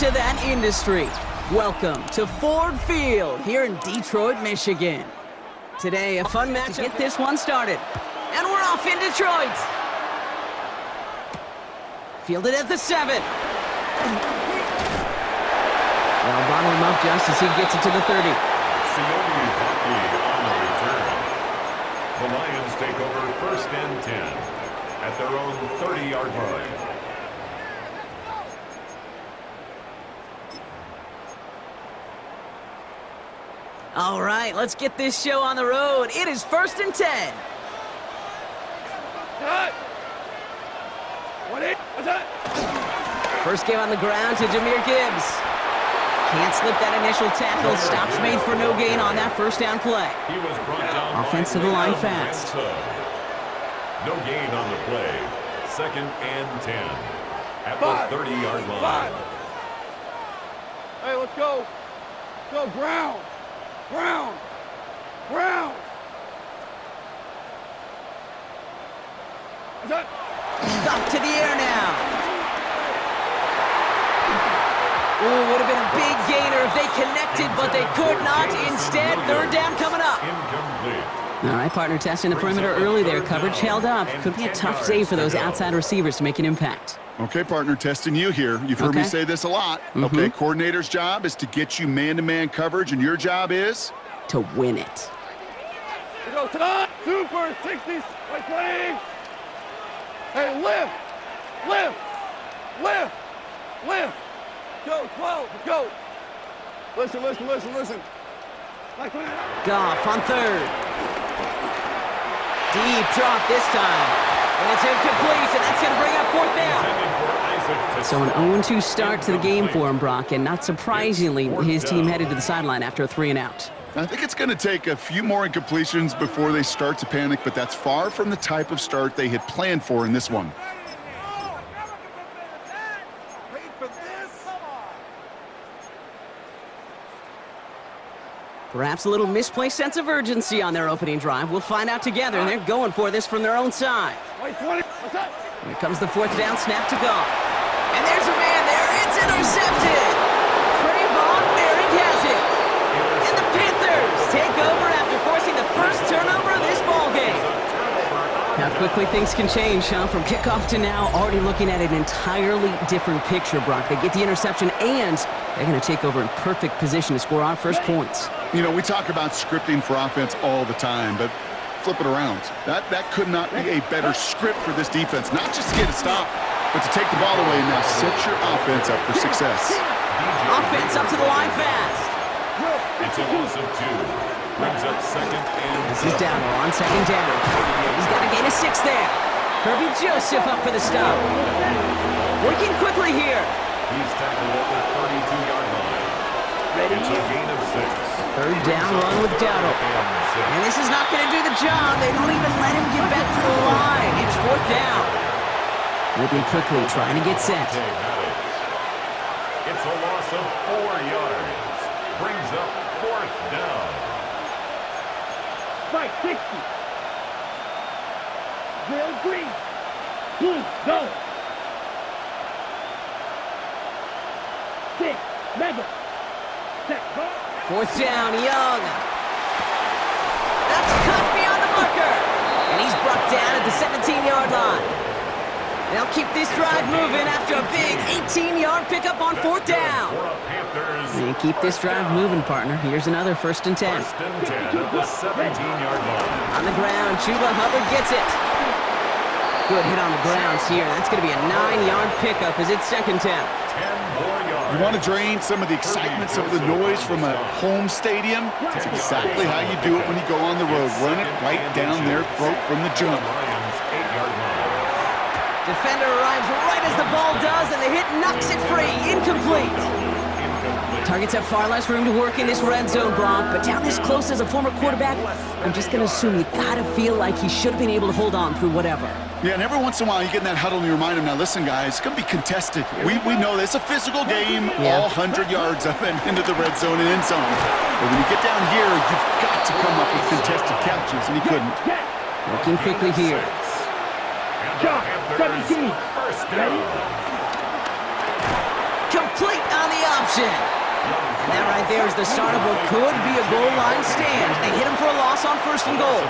to that industry. Welcome to Ford Field here in Detroit, Michigan. Today, a fun match to get this one started. And we're off in Detroit. Fielded at the 7. They'll bottle him up just as he gets it to the 30. On the return. The Lions take over 1st and 10 at their own 30-yard line. All right, let's get this show on the road. It is 1st and 10. First game on the ground to Jahmyr Gibbs. Can't slip that initial tackle. Stops made for no gain on that first down play. He was brought down. Offense to the line fast. No gain on the play. 2nd and 10 at the 30-yard line. Hey, let's go. Go, ground. Ground. Ground. Up to the air now. Ooh, would have been a big gainer if they connected, but they could not. Instead, 3rd down coming up. All right, partner, testing the perimeter early there. Coverage held up. Could be a tough day for those outside receivers to make an impact. Okay, partner, testing you here. You've heard me say this a lot. Okay, coordinator's job is to get you man-to-man coverage, and your job is? To win it. We go tonight. Super 60s. Like playing. Hey, lift. Lift. Lift. Lift. Go, 12, go. Listen. Like Goff on 3rd. Deep drop this time. And it's incomplete, and that's going to bring up 4th down. So an 0-2 start to the game for him, Brock, and not surprisingly, his team headed to the sideline after a 3-and-out. I think it's going to take a few more incompletions before they start to panic, but that's far from the type of start they had planned for in this one. Perhaps a little misplaced sense of urgency on their opening drive. We'll find out together, and they're going for this from their own side. Here comes the 4th down snap to Goff. And there's a man there. It's intercepted. Javon has it. And the Panthers take over after forcing the first turnover of this ballgame. How quickly things can change, huh? From kickoff to now, already looking at an entirely different picture, Brock. They get the interception, and they're going to take over in perfect position to score our first points. You know, we talk about scripting for offense all the time, but flip it around. That could not be a better script for this defense. Not just to get a stop, but to take the ball away and now set your offense up for success. Offense up to the line fast. It's a loss of 2. Brings up 2nd and This is Dowdle on 2nd down. He's got to gain a 6 there. Kirby Joseph up for the stop. Working quickly here. he's tackled at the 32-yard line. It's a gain of 6. 3rd down run with Dowdle. And this is not going to do the job. They don't even let him get back to the line. It's 4th down. Moving quickly, trying to get set. It's a loss of 4 yards. Brings up 4th down. Right, 60. Real green. Blue, go. 6, mega. Set, go. 4th down, Young. That's cut beyond the marker. And he's brought down at the 17-yard line. They'll keep this drive moving after a big 18-yard pickup on 4th down. And keep this drive moving, partner. Here's another 1st and 10. 1st and 10 at the 17-yard line. On the ground, Chuba Hubbard gets it. Good hit on the grounds here. That's going to be a 9-yard pickup as it's 2nd down. 10 more yards. You want to drain some of the excitement, some of the noise from a home stadium? That's exactly how you do it when you go on the road. Run it right down their throat from the jump. Lions 8-yard line. Defender arrives right as the ball does, and the hit knocks it free. Incomplete. Targets have far less room to work in this red zone, Brock, but down this close as a former quarterback, I'm just going to assume you got to feel like he should have been able to hold on through whatever. Yeah, and every once in a while you get in that huddle and you remind him, now listen, guys, it's going to be contested. We know this. It's a physical game, all 100 yards up and into the red zone and end zone. But when you get down here, you've got to come up with contested catches, and he couldn't. Working quickly here. Shot, 17. First down. complete on the option. And that right there is the start of what could be a goal line stand. They hit him for a loss on 1st and goal.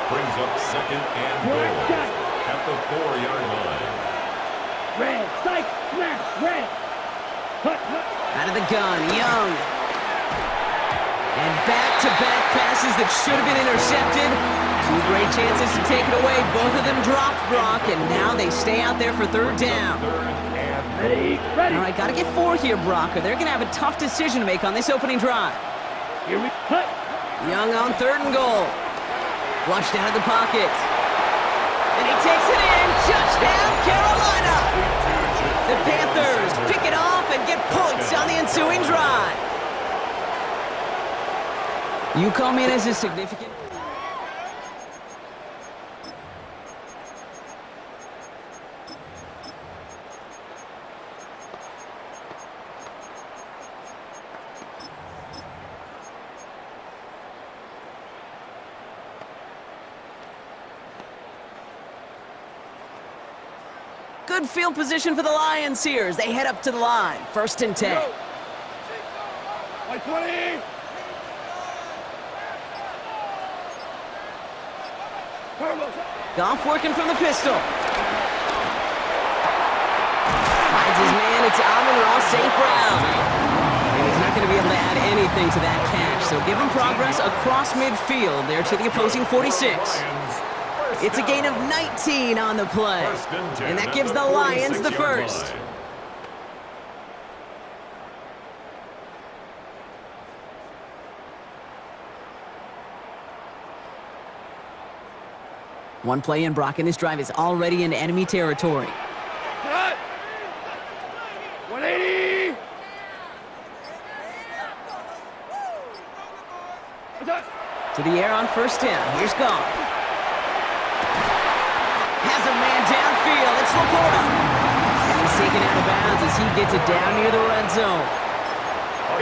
Brings up 2nd and goal at the 4-yard line. Red, sight, smash, red. Cut. Out of the gun, Young. And back-to-back passes that should have been intercepted. 2 great chances to take it away. Both of them dropped, Brock, and now they stay out there for 3rd down. Ready. All right, got to get 4 here, Brock, or they're going to have a tough decision to make on this opening drive. Here we cut. Young on 3rd and goal. Flushed out of the pocket. And he takes it in. Touchdown, Carolina! The Panthers pick it off and get points on the ensuing drive. You come in as a significant... Good field position for the Lions here as they head up to the line. 1st and 10. White 20. Goff working from the pistol. Finds his man. It's Amon-Ra St. Brown. And he's not going to be able to add anything to that catch. So give him progress across midfield there to the opposing 46. It's a gain of 19 on the play. And that gives the Lions the first. One play in, Brock, and this drive is already into enemy territory. Cut. 180. To the air on 1st down. Here's Goff. Has a man downfield. It's Laporta. And he's taken out of bounds as he gets it down near the red zone.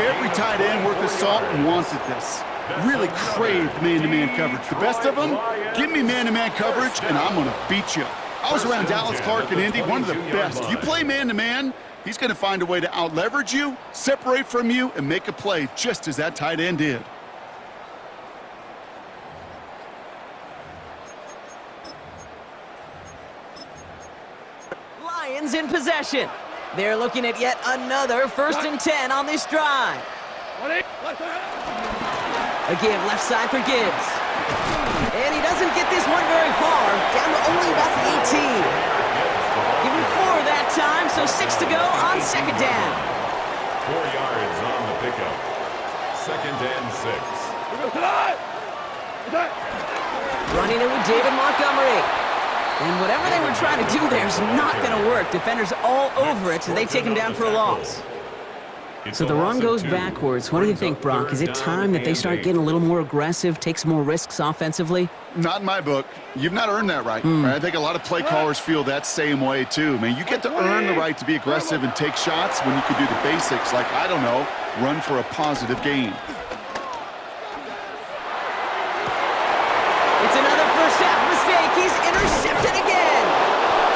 Every tight end worth his salt wanted this. Really craved man-to-man coverage. The best of them, give me man-to-man coverage, and I'm going to beat you. I was around Dallas Clark and Indy, one of the best. You play man-to-man, he's going to find a way to out-leverage you, separate from you, and make a play just as that tight end did. Lions in possession. They're looking at yet another 1st and 10 on this drive. Again, left side for Gibbs. And he doesn't get this one very far, down to only about the 18. Give him 4 that time, so 6 to go on 2nd down. 4 yards on the pickup. 2nd and 6. Running it with David Montgomery. And whatever they were trying to do there is not going to work. Defenders all over it, so they take him down for a loss. So the run goes backwards. What do you think, Brock? Is it time that they start getting a little more aggressive, take some more risks offensively? Not in my book. You've not earned that right. I think a lot of play callers feel that same way, too. Man, you get to earn the right to be aggressive and take shots when you can do the basics, like, I don't know, run for a positive gain. It's another first half mistake. He's intercepted again.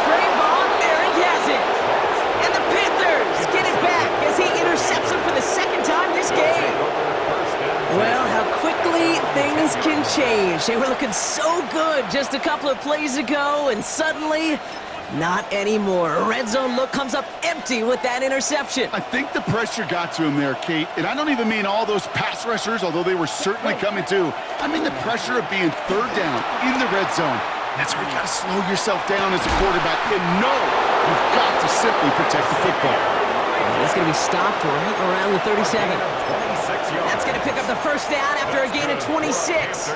Javon has it. And the Panthers get it back as he intercepts him for the 2nd time this game. Well, how quickly things can change. They were looking so good just a couple of plays ago, and suddenly, not anymore. A red zone look comes up empty with that interception. I think the pressure got to him there, Kate. And I don't even mean all those pass rushers, although they were certainly coming too. I mean the pressure of being 3rd down in the red zone. That's where you got to slow yourself down as a quarterback and know you've got to simply protect the football. He's going to be stopped right around the 37. That's going to pick up the 1st down after a gain of 26.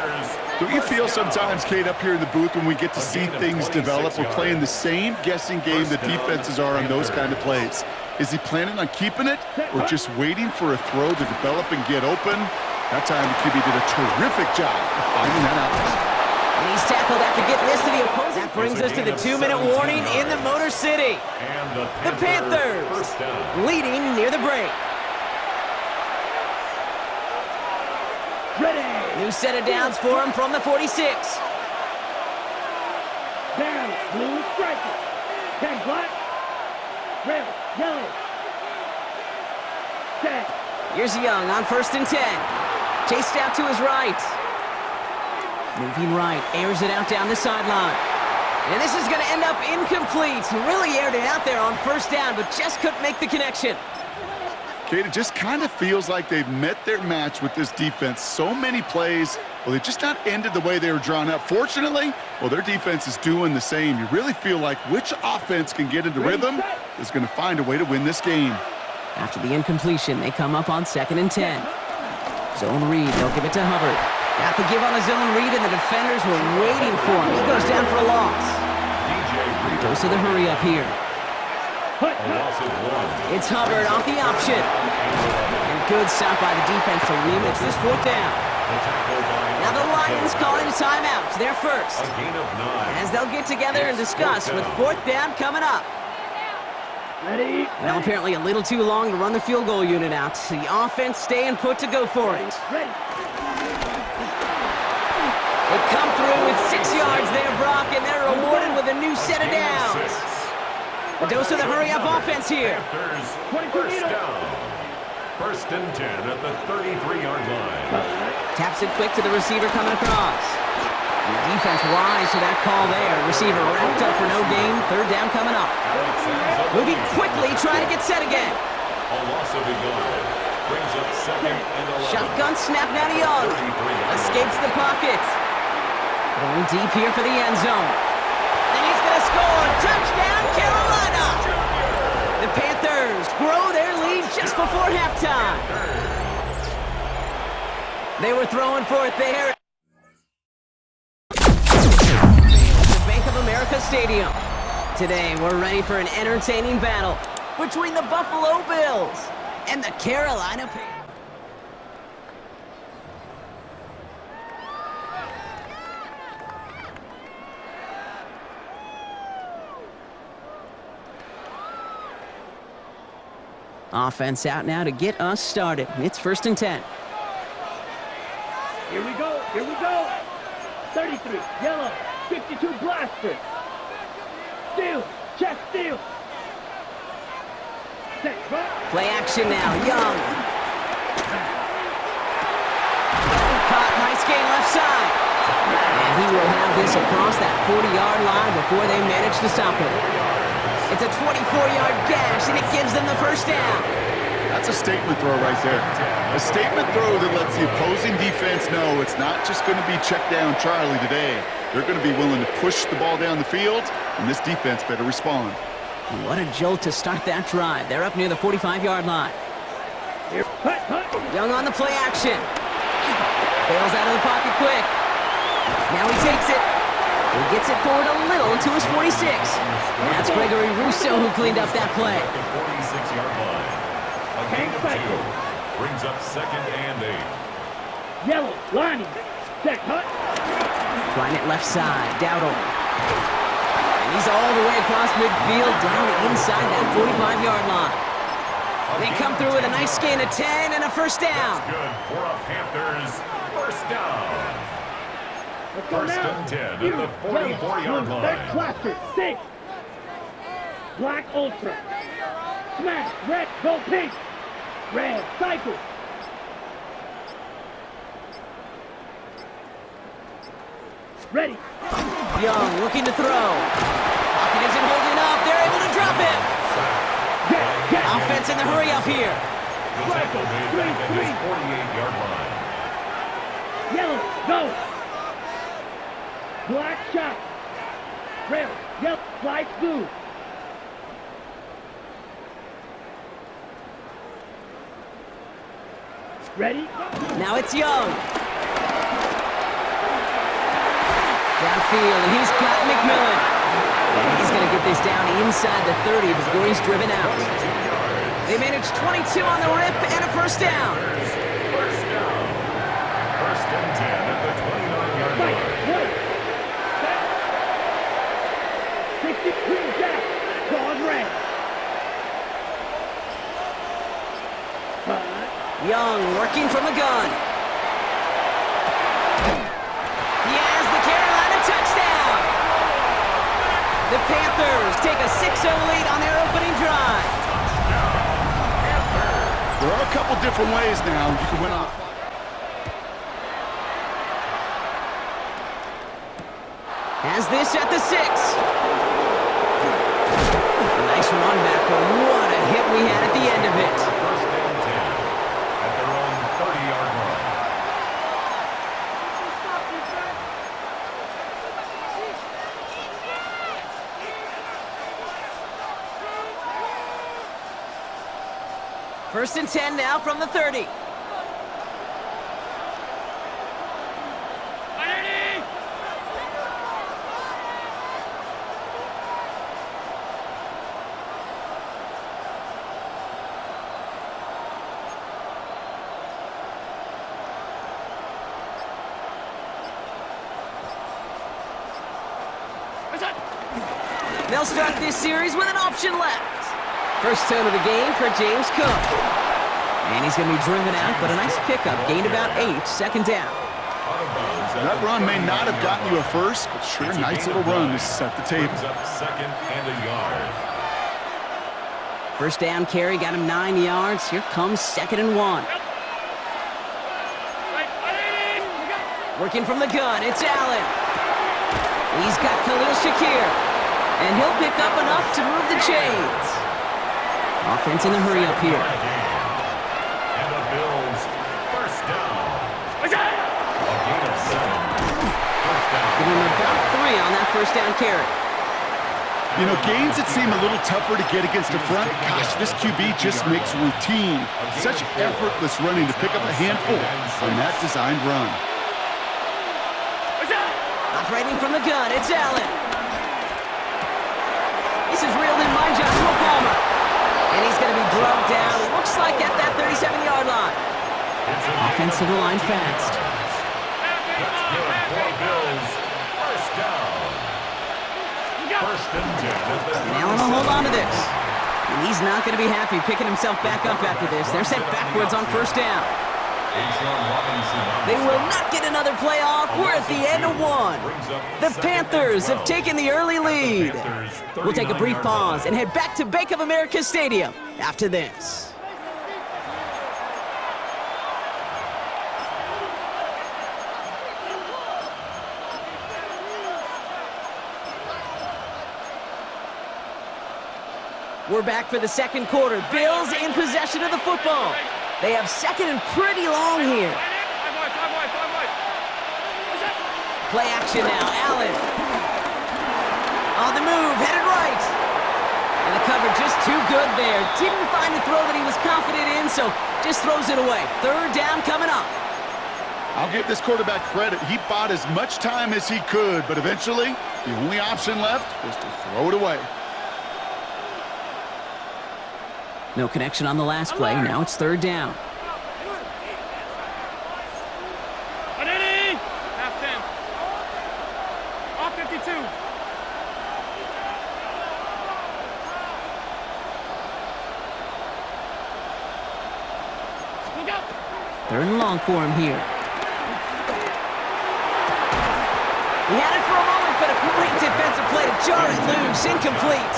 Don't you feel sometimes, Kate, up here in the booth when we get to see things develop, we're playing the same guessing game the defenses are on those kind of plays? Is he planning on keeping it or just waiting for a throw to develop and get open? That time the QB did a terrific job of finding that out. And he's tackled after getting this to the opposing. That brings us to the 2-minute warning in the Motor City. The Panthers leading near the break. Ready. New set of downs for him from the 46. Down, blue striker. 10 black. Red, yellow. Here's Young on 1st and 10. Chased out to his right. Moving right, airs it out down the sideline. And this is going to end up incomplete. Really aired it out there on 1st down, but just couldn't make the connection. Kate, it just kind of feels like they've met their match with this defense. So many plays, well, they just not ended the way they were drawn up. Fortunately, well, their defense is doing the same. You really feel like which offense can get into rhythm is going to find a way to win this game. After the incompletion, they come up on 2nd and 10. Zone read, they'll give it to Hubbard. Got the give on the zone read, and the defenders were waiting for him. He goes down for a loss. Dose of the hurry up here. It's Hubbard off the option. And a good stop by the defense to limit this 4th down. Now the Lions calling a timeout. Their first. As they'll get together and discuss with 4th down coming up. Well, apparently a little too long to run the field goal unit out. The offense staying put to go for it. They come through with 6 yards there, Brock, and they're rewarded with a new set of downs. A dose of the hurry-up offense here. First down. 1st and 10 at the 33-yard line. Taps it quick to the receiver coming across. And the defense wise to that call there. Receiver wrapped up for no gain. 3rd down coming up. Moving quickly, trying to get set again. A loss of a yard. Brings up 2nd and 11. Shotgun snap now to Young. Escapes the pocket. Going deep here for the end zone. And he's going to score. Touchdown, Carolina! The Panthers grow their lead just before halftime. They were throwing for it there. The Bank of America Stadium. Today, we're ready for an entertaining battle between the Buffalo Bills and the Carolina Panthers. Offense out now to get us started. It's 1st and 10. Here we go. 33, yellow, 52 blaster. Steal, check, steal. Set, right. Play action now, Young. Caught, nice gain left side. And he will have this across that 40-yard line before they manage to stop him. It's a 24-yard gash, and it gives them the 1st down. That's a statement throw right there. A statement throw that lets the opposing defense know it's not just going to be check down Charlie today. They're going to be willing to push the ball down the field, and this defense better respond. What a jolt to start that drive. They're up near the 45-yard line. Young on the play action. Bails out of the pocket quick. Now he takes it. He gets it forward a little to his 46. That's Gregory Rousseau who cleaned up that play. 46-yard line. A gain of 2. Brings up 2nd and 8. Yellow, lining, check, hut. Trying it left side, Dowdle. And he's all the way across midfield, down inside that 45-yard line. They come through with a nice gain of 10 and a 1st down. That's good for a Panthers 1st down. 1st and 10 at the 44-yard line. Third cluster, 6. Black Ultra. Smash, red, go pink. Red, cycle. Ready. Young looking to throw. Pocket isn't holding up. They're able to drop it. Offense in the hurry up here. The tackle made back at his 48-yard line. Yellow, go. Black shot. Red, yellow, light blue. Ready? Now it's Young. Downfield, and he's got McMillan. And he's going to get this down inside the 30 before he's driven out. They managed 22 on the rip and a 1st down. 1st down. 1st and 10 at the 29-yard line. 63 jack. Gone red. Young working from the gun. He has the Carolina touchdown. The Panthers take a 6-0 lead on their opening drive. There are a couple different ways now. You can win on the fly. Has this at the 6. A nice run back, but what a hit we had at the end of it. First and 10 at their own 30-yard line. First and 10 now from the 30. They'll start this series with an option left. First turn of the game for James Cook. And he's going to be driven out, but a nice pickup. Gained about 8, second down. That run may not have gotten you a first, but sure, nice little run to set the table. Brings up second and a yard. First down carry, got him 9 yards. Here comes second and 1. Working from the gun, it's Allen. He's got Khalil Shakir. And he'll pick up enough to move the chains. Offense in the hurry up here. And the Bills, first down. A gain of 7. First down. Give him about 3 on that first down carry. You know, gains that seem a little tougher to get against the front, gosh, this QB just makes routine. Such effortless running to pick up a handful on that designed run. Operating from the gun, it's Allen. This is reeled in by Joshua Palmer. And he's going to be drugged down, looks like at that 37-yard line. Offensive line fast. That's good for Bills. First down. First and 10. And Allen will hold on to this. And he's not going to be happy picking himself back up after this. They're sent backwards on first down. They will not get another play off. We're at the end of 1. The Panthers have taken the early lead. We'll take a brief pause and head back to Bank of America Stadium after this. We're back for the second quarter. Bills in possession of the football. They have second and pretty long here. Play action now, Allen. On the move, headed right. And the cover just too good there. Didn't find a throw that he was confident in, so just throws it away. Third down coming up. I'll give this quarterback credit. He bought as much time as he could, but eventually, the only option left was to throw it away. No connection on the last play. Now it's third down. Half 10. Off 52. Look out. Third and long for him here. He had it for a moment, but a great defensive play to jar it loose. Incomplete.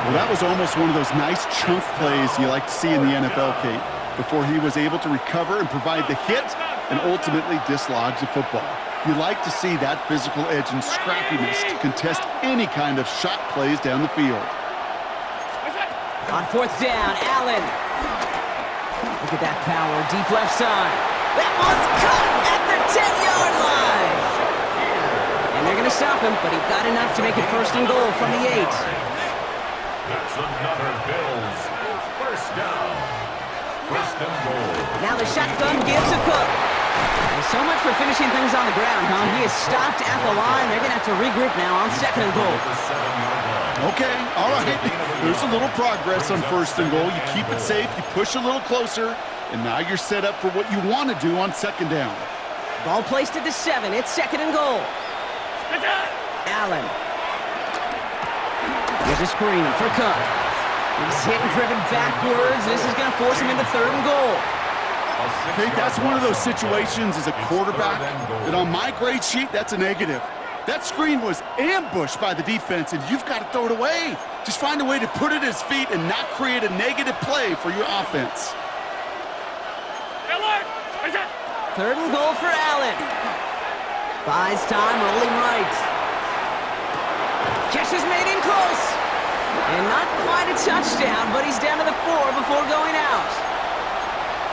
Well, that was almost one of those nice chunk plays you like to see in the NFL, Kate, before he was able to recover and provide the hit and ultimately dislodge the football. You like to see that physical edge and scrappiness to contest any kind of shot plays down the field. On fourth down, Allen. Look at that power, deep left side. That one's caught at the 10-yard line. And they're going to stop him, but he got enough to make it first and goal from the 8. That's another Bills. First down. First and goal. Now the shotgun give to Cook. Well, so much for finishing things on the ground, huh? He is stopped at the line. They're going to have to regroup now on second and goal. Okay, all right. There's a little progress on first and goal. You keep it safe, you push a little closer, and now you're set up for what you want to do on second down. Ball placed at the 7. It's second and goal. Allen. Here's a screen for Cook. He's hit and driven backwards. This is going to force him into third and goal. Okay, that's one of those situations as a quarterback that on my grade sheet, that's a negative. That screen was ambushed by the defense, and you've got to throw it away. Just find a way to put it at his feet and not create a negative play for your offense. 3rd and goal for Allen. Buys time, rolling right. Catch is made in close. And not quite a touchdown, but he's down to the 4 before going out.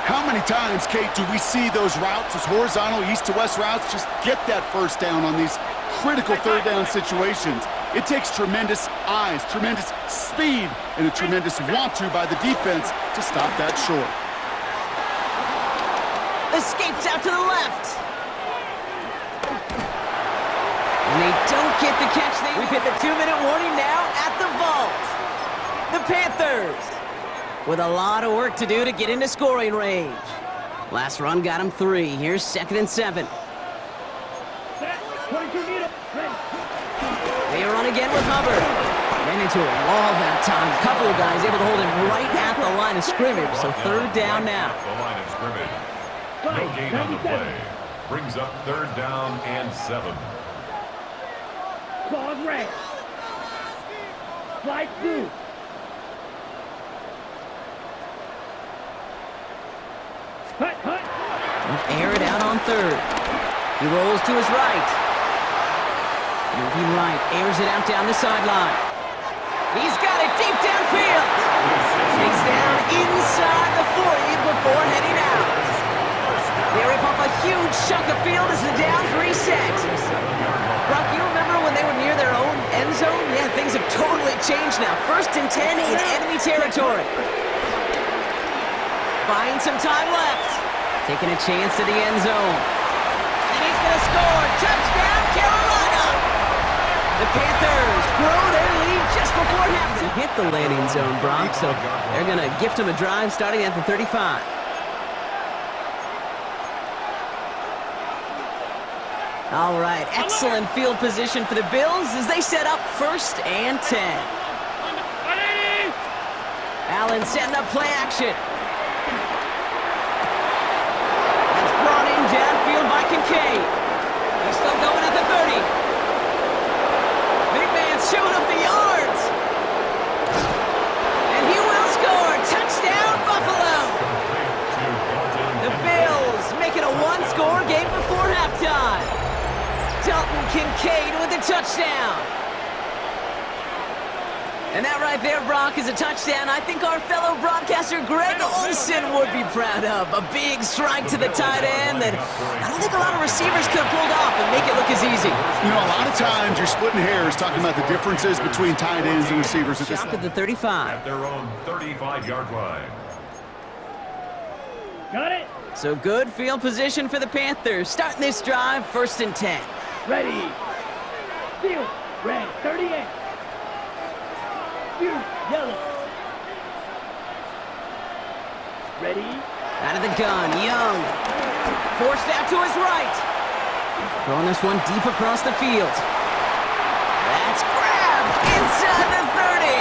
How many times, Kate, do we see those routes, those horizontal east-to-west routes, just get that first down on these critical 3rd down situations? It takes tremendous eyes, tremendous speed, and a tremendous want-to by the defense to stop that short. Escapes out to the left. And they don't get the catch. We've hit the 2-minute warning now at the vault. The Panthers with a lot of work to do to get into scoring range. Last run got him 3. Here's 2nd and 7. They run again with Hubbard. Ran into a wall that time. A couple of guys able to hold him right at the line of scrimmage. So 3rd down now. The line of scrimmage. No gain on the play. Brings up 3rd down and 7. Claws red. Slide through. Hut. Air it out on 3rd. He rolls to his right. Moving right, airs it out down the sideline. He's got it deep downfield. He's down inside the 40 before heading out. They rip off a huge chunk of field as the downs reset. Brock, you remember when they were near their own end zone? Yeah, things have totally changed now. 1st and 10 in enemy territory. Buying some time left. Taking a chance to the end zone. And he's going to score. Touchdown, Carolina! The Panthers grow their lead just before half to hit the landing zone, Brock. So they're going to gift him a drive starting at the 35. All right, excellent field position for the Bills as they set up 1st and 10. Allen setting up play action. That's brought in downfield by Kincaid. He's still going at the 30. Big man showing up the yards. And he will score. Touchdown, Buffalo. The Bills making a 1-score game before halftime. Dalton Kincaid with a touchdown. And that right there, Brock, is a touchdown I think our fellow broadcaster Greg Olsen would be proud of. A big strike to the tight end that I don't think a lot of receivers could have pulled off and make it look as easy. You know, a lot of times you're splitting hairs talking about the differences between tight ends and receivers. Shot at the 35. At their own 35-yard line. Got it. So good field position for the Panthers. Starting this drive, 1st and 10. Ready. Field. Red. 38. Field. Yellow. Ready. Out of the gun, Young. Forced out to his right. Throwing this one deep across the field. That's grabbed inside the 30.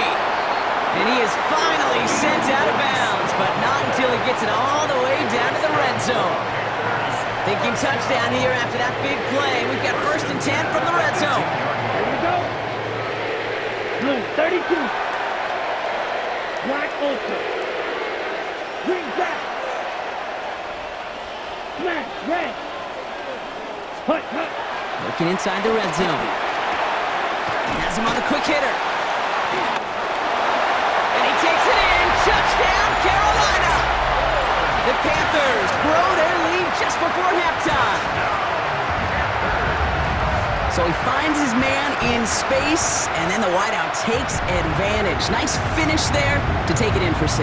And he is finally sent out of bounds, but not until he gets it all the way down to the red zone. Thinking touchdown here after that big play. We've got 1st and 10 from the red zone. Here we go. Blue, 32. Black ultra. Green back. Smash, red. Hut. Looking inside the red zone. Has him on the quick hitter. And he takes it in. Touchdown, Carolina. The Panthers grow their lead just before halftime. So he finds his man in space, and then the wideout takes advantage. Nice finish there to take it in for 6.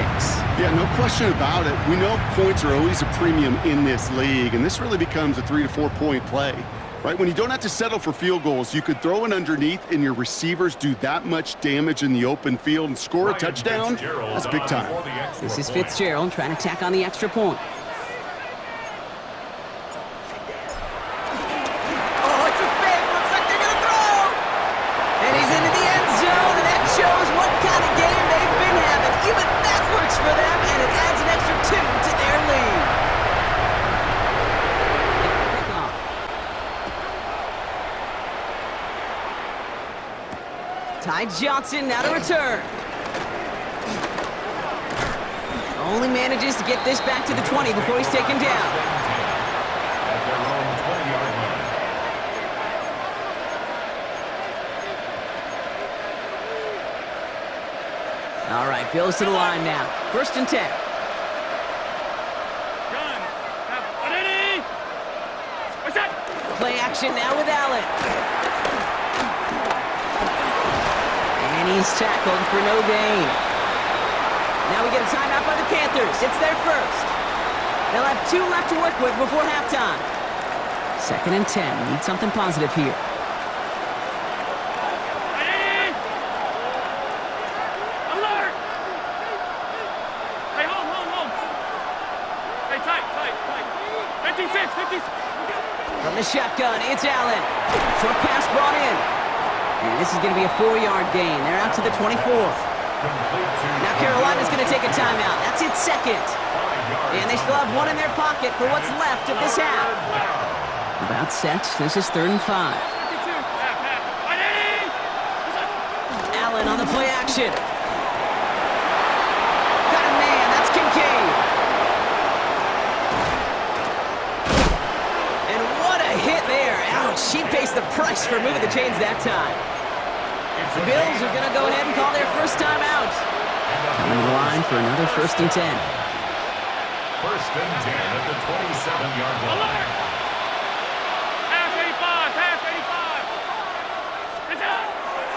Yeah, no question about it. We know points are always a premium in this league, and this really becomes a 3 to 4 point play. Right, when you don't have to settle for field goals, you could throw it underneath and your receivers do that much damage in the open field and score a touchdown. That's big time. This is Fitzgerald trying to tack on the extra point. Oh, it's a fake. Looks like they're going to throw. And he's into the end zone, and that shows what kind of game they've been having. Even that works for them, and it adds an extra 2 to their lead. Ty Johnson now to return. Only manages to get this back to the 20 before he's taken down. All right, Bills to the line now. 1st and 10. Play action now with Allen. And he's tackled for no gain. Now we get a timeout by the Panthers. It's their first. They'll have 2 left to work with before halftime. 2nd and 10. Need something positive here. Alert! Hey, home. Hey, tight. 56. From the shotgun, it's Allen. Short pass brought in. And this is going to be a 4-yard gain. They're out to the 24. Now Carolina's going to take a timeout. That's its 2nd. And they still have 1 in their pocket for what's left of this half. About set. This is 3rd and 5. Allen on the play action. Got a man. That's Kincaid. And what a hit there. Ouch. She pays the price for moving the chains that time. The Bills are going to go ahead and call their first time out. Coming to the line for another 1st and 10. 1st and 10 at the 27-yard line. Half 85.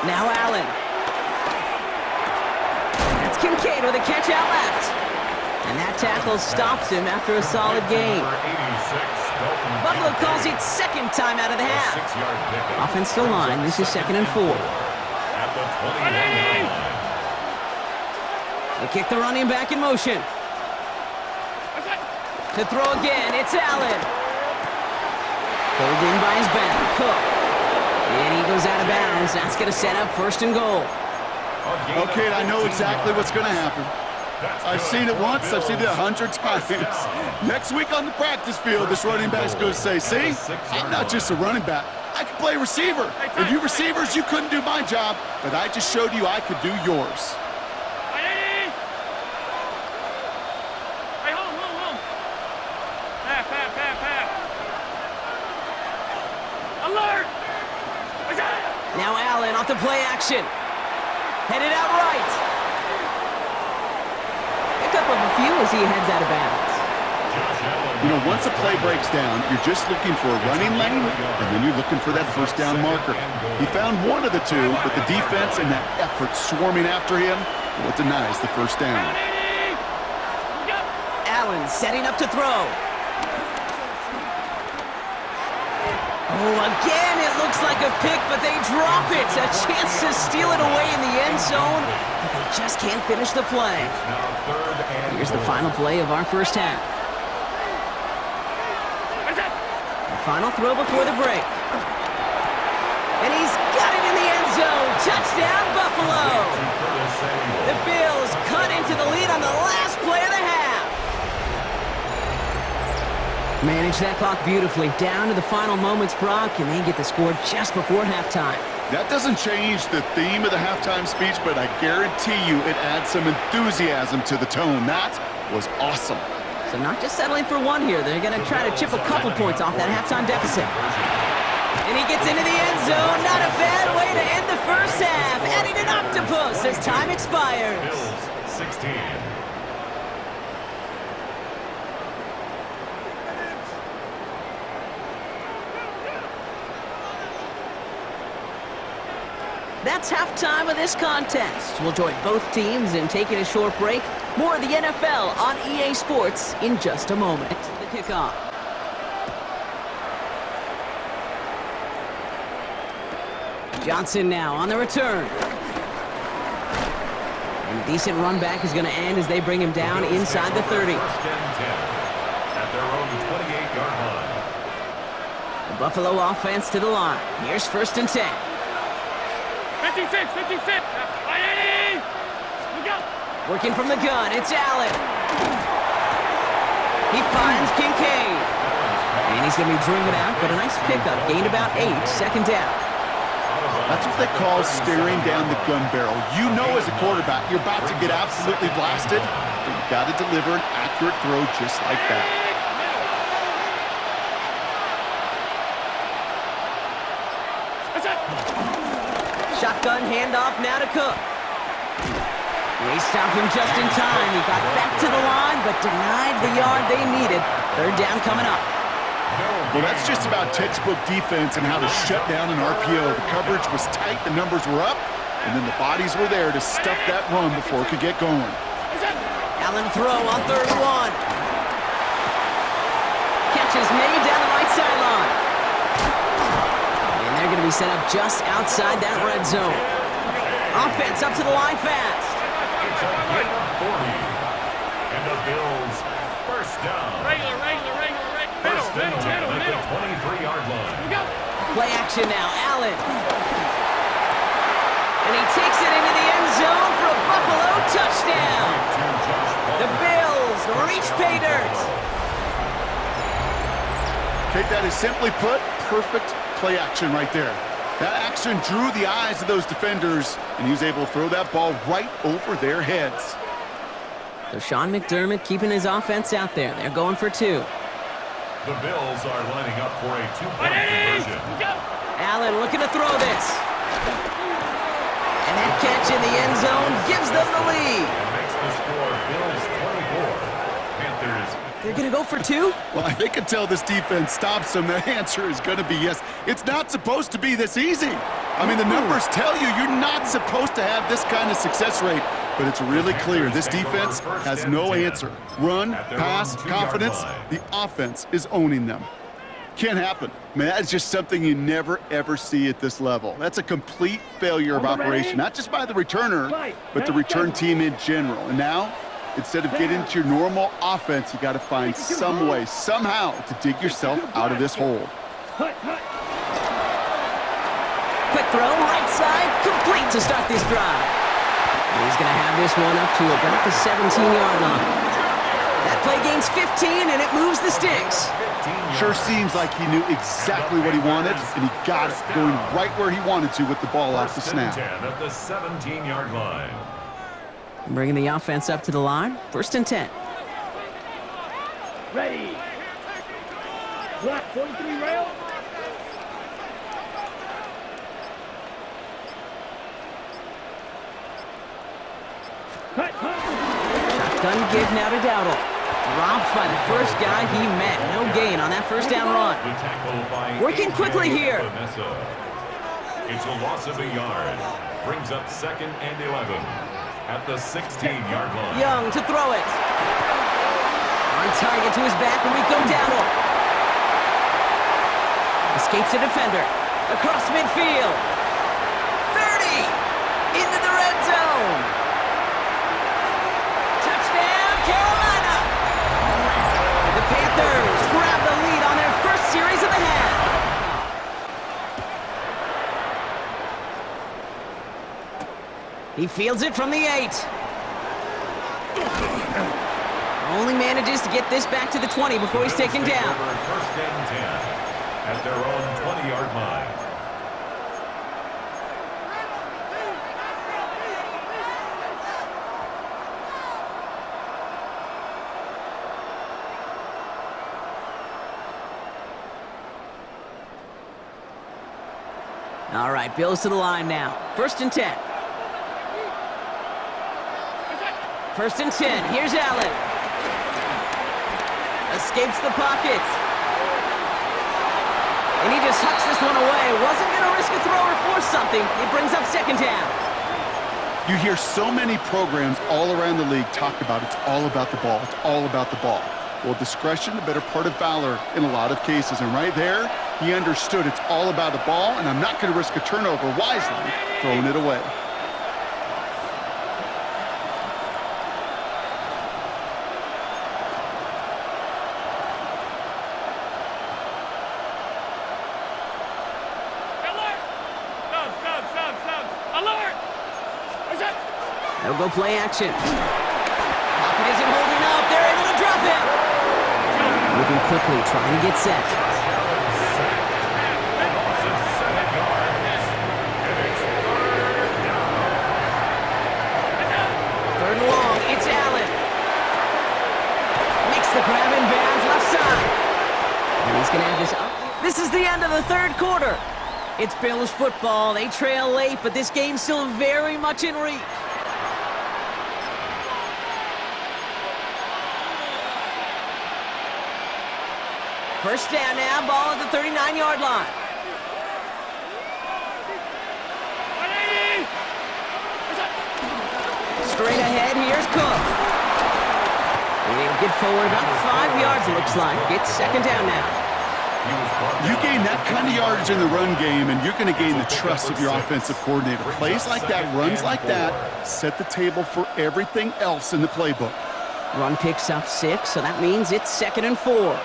Now Allen. That's Kincaid with a catch out left. And that tackle stops him after a solid gain. Buffalo calls it 2nd time out of the half. Offense to line. This is 2nd and 4. At the 21-yard line. They kick the running back in motion. To throw again, it's Allen. Holding by his back, Cook. And he goes out of bounds. That's going to set up 1st and goal. Okay, I know exactly what's going to happen. I've seen it once, I've seen it 100 times. Next week on the practice field, this running back's going to say, see, I'm not just a running back. I can play receiver. And you receivers, you couldn't do my job, but I just showed you I could do yours. Now Allen off the play action. Headed out right. Pick up of a few as he heads out of bounds. You know, once a play breaks down, you're just looking for a running lane, and then you're looking for that 1st down marker. He found one of the 2, but the defense and that effort swarming after him, well, it denies the 1st down. Allen setting up to throw. Oh, again, it looks like a pick, but they drop it. A chance to steal it away in the end zone, but they just can't finish the play. Here's the final play of our first half. The final throw before the break. And he's got it in the end zone. Touchdown, Buffalo. The Bills cut into the lead on the last play of the half. Manage that clock beautifully. Down to the final moments, Brock, and they get the score just before halftime. That doesn't change the theme of the halftime speech, but I guarantee you it adds some enthusiasm to the tone. That was awesome. So not just settling for 1 here. They're going to try to chip a couple points off that halftime deficit. And he gets into the end zone. Not a bad way to end the first half. Adding an octopus as time expires. Bills 16. That's halftime of this contest. We'll join both teams in taking a short break. More of the NFL on EA Sports in just a moment. The kickoff. Johnson now on the return. And a decent run back is going to end as they bring him down inside the 30. 1st and 10 at their own 28-yard line. The Buffalo offense to the line. Here's 1st and 10. 56. Working from the gun, it's Allen. He finds Kincaid. And he's going to be driven out, but a nice pickup. Gained about 8, 2nd down. That's what they call staring down the gun barrel. You know as a quarterback, you're about to get absolutely blasted, but you got to deliver an accurate throw just like that. Shotgun handoff now to Cook. They stopped him just in time. He got back to the line, but denied the yard they needed. Third down coming up. Well, that's just about textbook defense and how to shut down an RPO. The coverage was tight, the numbers were up, and then the bodies were there to stuff that run before it could get going. Allen throw on 3rd and 1. Catch is made down the right sideline. And they're going to be set up just outside that red zone. Offense up to the line fast. It's a gain of 40. And the Bills, first down. First and 10 at the 23-yard line. Play action now, Allen. And he takes it into the end zone for a Buffalo touchdown. The Bills reach pay dirt. Kate, that is simply put, perfect play action right there. That action drew the eyes of those defenders, and he was able to throw that ball right over their heads. So Sean McDermott keeping his offense out there. They're going for 2. The Bills are lining up for a 2-point conversion. Allen looking to throw this. And that catch in the end zone gives them the lead. And makes the score Bills 24. Panthers. They're going to go for 2? Well, I think until this defense stops them, the answer is going to be yes. It's not supposed to be this easy. I mean, the numbers tell you you're not supposed to have this kind of success rate. But it's really clear this defense has no answer. Run, pass, confidence, the offense is owning them. Can't happen. Man, that's just something you never, ever see at this level. That's a complete failure of operation, not just by the returner, but the return team in general. And now, instead of getting into your normal offense, you got to find some way, somehow, to dig yourself out of this hole. Quick throw, right side, complete to start this drive. And he's going to have this one up to about the 17-yard line. That play gains 15, and it moves the sticks. Sure seems like he knew exactly what he wanted, and he got it going right where he wanted to with the ball off the snap. 10 at the 17-yard line. Bringing the offense up to the line. 1st and 10. Ready. Black 43 rail. Shotgun give now to Dowdle. Dropped by the first guy he met. No gain on that first down run. Working quickly here. It's a loss of a yard. Brings up 2nd and 11 at the 16-yard line. Young to throw it. On target to his back, and we go Dowdle. Escapes a defender. Across midfield. 30. Into the red zone. Carolina! The Panthers grab the lead on their first series of the half. He fields it from the 8. Only manages to get this back to the 20 before he's taken down. 1st and 10 at their own 20-yard line. All right, Bills to the line now. 1st and 10. 1st and 10. Here's Allen. Escapes the pocket. And he just hucks this one away. Wasn't going to risk a throw or force something. It brings up 2nd down. You hear so many programs all around the league talk about it's all about the ball. It's all about the ball. Well, discretion, the better part of valor in a lot of cases. And right there, he understood it's all about the ball, and I'm not going to risk a turnover wisely, throwing it away. They'll go play action. Pocket isn't holding up. They're able to drop it. Moving quickly, trying to get set. Third and long. It's Allen. Makes the grab in bounds left side. And he's going to have this up. This is the end of the 3rd quarter. It's Bills football. They trail late, but this game's still very much in reach. First down now, ball at the 39-yard line. Straight ahead, here's Cook. He'll get forward about 5 yards, it looks like. It's second down now. You gain that kind of yardage in the run game, and you're going to gain the trust of your offensive coordinator. Plays like that, runs like that, set the table for everything else in the playbook. Run picks up 6, so that means it's 2nd and 4.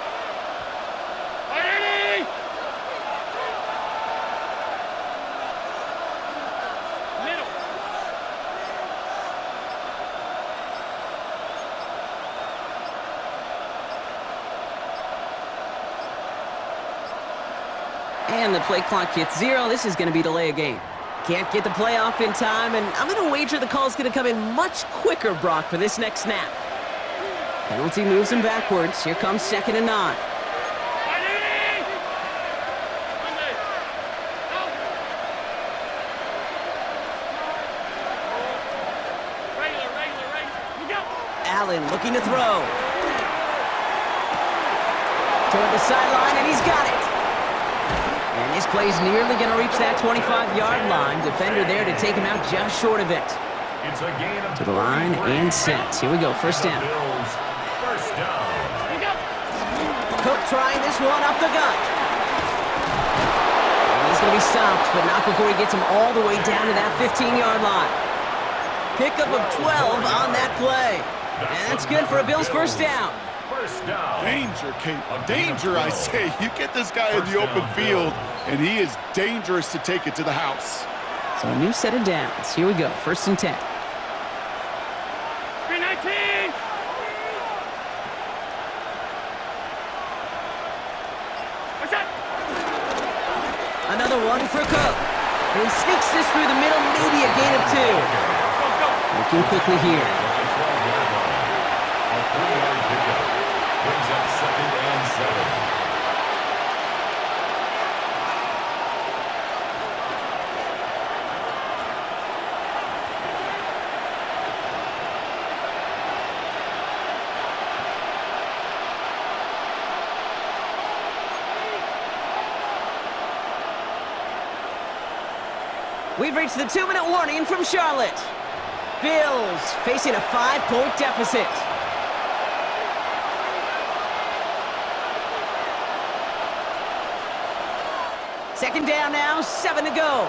And the play clock hits 0. This is going to be delay a game. Can't get the play off in time, and I'm going to wager the call's going to come in much quicker, Brock, for this next snap. Penalty moves him backwards. Here comes 2nd and 9. Allen looking to throw. Toward the sideline, and he's got it. And this play's nearly going to reach that 25-yard line. Defender there to take him out just short of it. To the line and set. Here we go, first down. Cook trying this one up the gut. And he's going to be stopped, but not before he gets him all the way down to that 15-yard line. Pickup of 12 on that play. And that's good for a Bills first down. Danger, Kate. Danger, I say. You get this guy in the open field, and he is dangerous to take it to the house. So a new set of downs. Here we go, 1st and 10. 319! What's that? Another one for Cook. He sneaks this through the middle, maybe a gain of 2. Looking quickly here. Brings up 2nd and 7. We've reached the 2-minute warning from Charlotte. Bills facing a 5-point deficit. Second down now, 7 to go.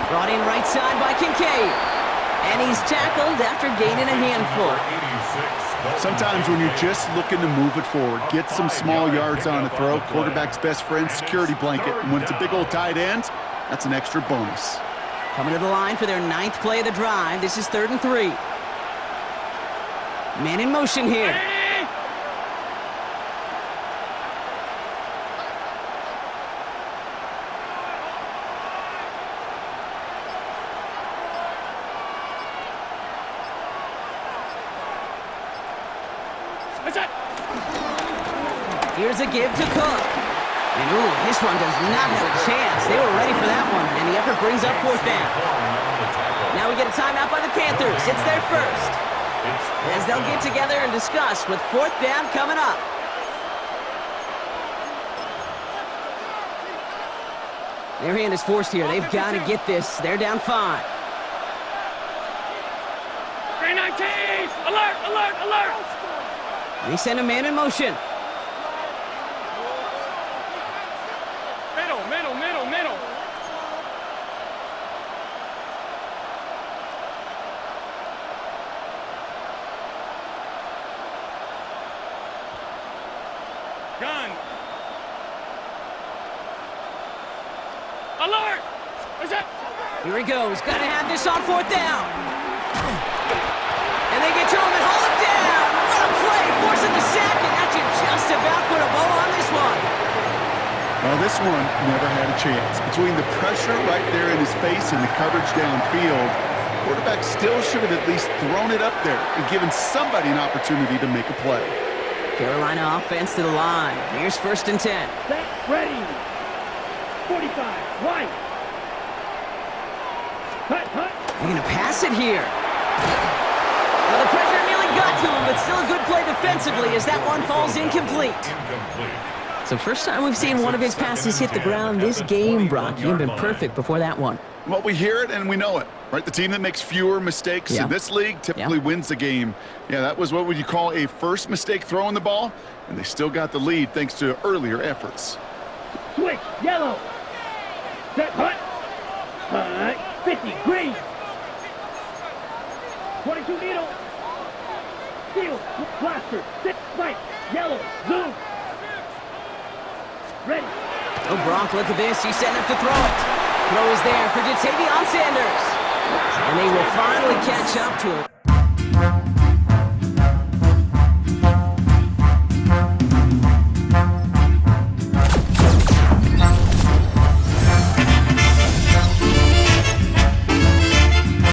Brought in right side by Kincaid. And he's tackled after gaining a handful. Sometimes when you're just looking to move it forward, get some small yards on the throw, quarterback's best friend, security blanket. And when it's a big old tight end, that's an extra bonus. Coming to the line for their 9th play of the drive. This is 3rd and 3. Man in motion here. Here's a give to Cook. And ooh, this one does not have a chance. They were ready for that one, and the effort brings up 4th down. Now we get a timeout by the Panthers. It's their first. As they'll get together and discuss with 4th down coming up. Their hand is forced here. They've got to get this. They're down 5. 319! Alert, alert, alert! They send a man in motion. Middle. Gun. Alert! What's that? Here he goes. Got to have this on 4th down. And they get to him and haul him down. What a play. Forcing the sack, and that should just about put a bow on this one. Well, this one never had a chance. Between the pressure right there in his face and the coverage downfield, quarterback still should have at least thrown it up there and given somebody an opportunity to make a play. Carolina offense to the line. Here's 1st and 10. Set, ready. 45, right. They're going to pass it here. Well, the pressure nearly got to him, but still a good play defensively as that one falls incomplete. So first time we've seen one of his passes hit the ground this game, Brock. You've been perfect before that one. Well, we hear it and we know it, right? The team that makes fewer mistakes in this league typically wins the game. Yeah, that was what would you call a first mistake throwing the ball, and they still got the lead thanks to earlier efforts. Switch, yellow. Set, hut. 50, green. 22 needle. Steel, blaster, 6, white, yellow, zoom. Ready. Oh, Brock, look at this. He's setting up to throw it. Throw is there for Javon Sanders. And they will finally catch up to him.